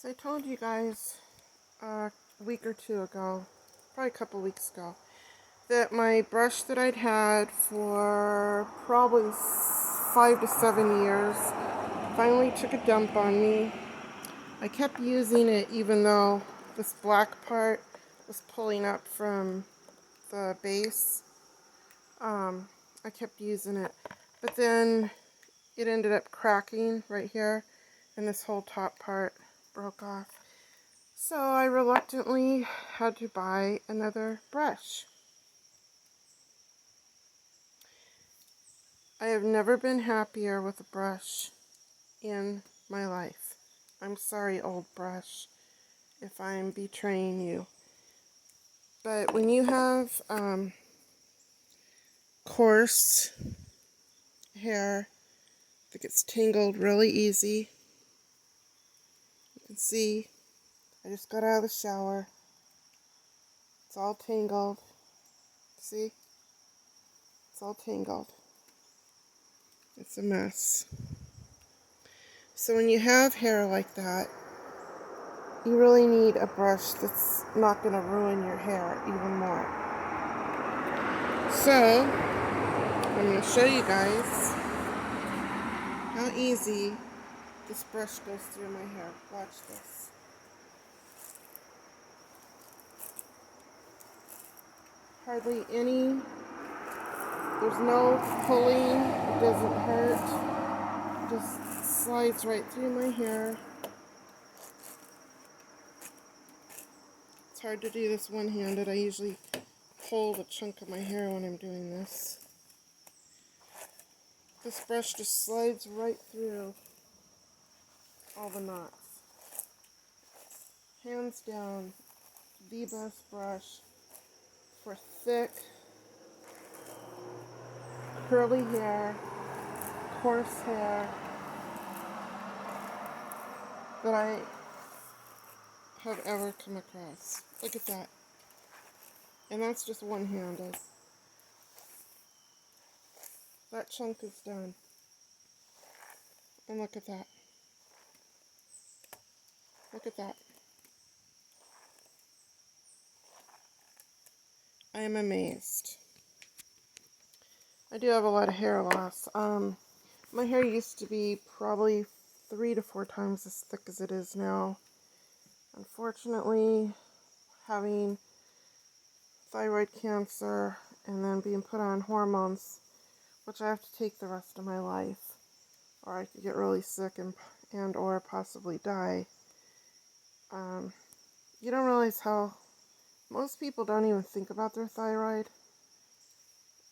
So I told you guys a week or two ago, probably a couple weeks ago, that my brush that I'd had for probably 5 to 7 years finally took a dump on me. I kept using it even though this black part was pulling up from the base. I kept using it, but then it ended up cracking right here, and this whole top part broke off. So I reluctantly had to buy another brush. I have never been happier with a brush in my life. I'm sorry, old brush, if I'm betraying you. But when you have coarse hair that gets tangled really easy, you can see I just got out of the shower. It's all tangled. See? It's all tangled. It's a mess. So when you have hair like that, you really need a brush that's not going to ruin your hair even more. So, I'm going to show you guys how easy this brush goes through my hair. Watch this. Hardly any, there's no pulling, it doesn't hurt. It just slides right through my hair. It's hard to do this one-handed. I usually hold a chunk of my hair when I'm doing this. This brush just slides right through all the knots. Hands down, the best brush for thick, curly hair, coarse hair that I have ever come across. Look at that. And that's just one-handed. That chunk is done. And look at that. Look at that. I am amazed. I do have a lot of hair loss. My hair used to be probably 3 to 4 times as thick as it is now. Unfortunately, having thyroid cancer and then being put on hormones, which I have to take the rest of my life, or I could get really sick and or possibly die. You don't realize how most people don't even think about their thyroid.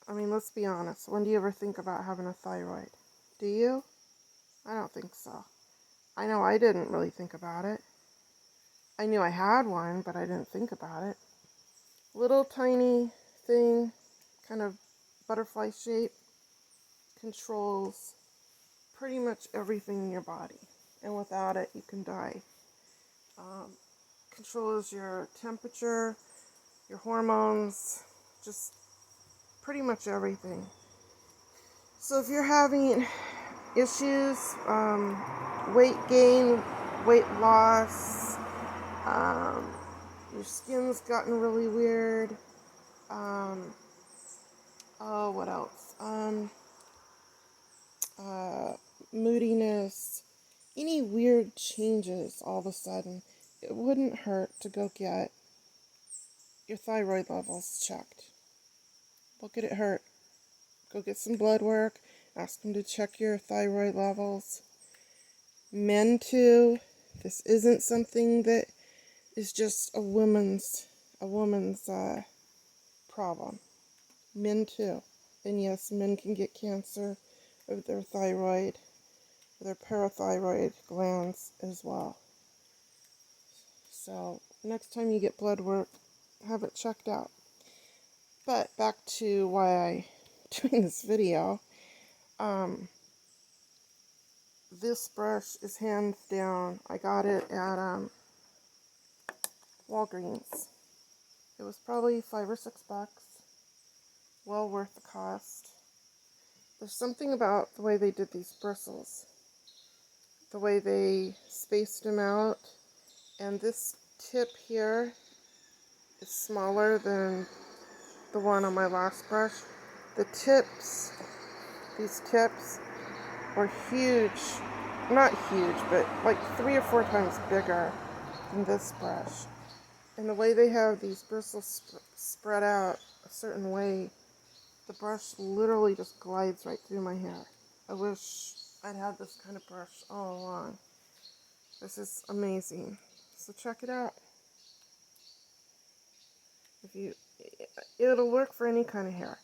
I mean, let's be honest. When do you ever think about having a thyroid? Do you? I don't think so. I know I didn't really think about it. I knew I had one, but I didn't think about it. Little tiny thing, kind of butterfly shape, controls pretty much everything in your body. And without it, you can die. Controls your temperature, your hormones, just pretty much everything. So if you're having issues, weight gain, weight loss, your skin's gotten really weird, oh, what else? Moodiness, any weird changes all of a sudden, it wouldn't hurt to go get your thyroid levels checked. Look at it hurt. Go get some blood work. Ask them to check your thyroid levels. Men too. This isn't something that is just a woman's problem. Men too. And yes, men can get cancer of their thyroid, their parathyroid glands as well. So next time you get blood work, have it checked out. But back to why I'm doing this video. This brush is hands down. I got it at Walgreens. It was probably $5 or $6. Well worth the cost. There's something about the way they did these bristles. The way they spaced them out. And this tip here is smaller than the one on my last brush. The tips, these tips, are huge. Not huge, but like 3 or 4 times bigger than this brush. And the way they have these bristles spread out a certain way, the brush literally just glides right through my hair. I wish I'd had this kind of brush all along. This is amazing. So check it out. If you, it'll work for any kind of hair,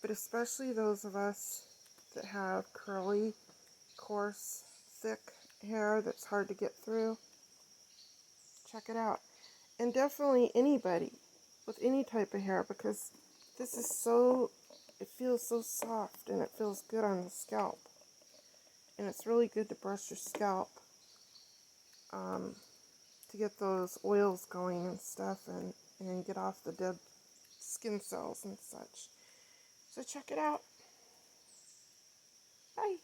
but especially those of us that have curly, coarse, thick hair that's hard to get through. Check it out. And definitely anybody with any type of hair, because this is so, it feels so soft and it feels good on the scalp. And it's really good to brush your scalp to get those oils going and stuff, and get off the dead skin cells and such. So check it out. Bye.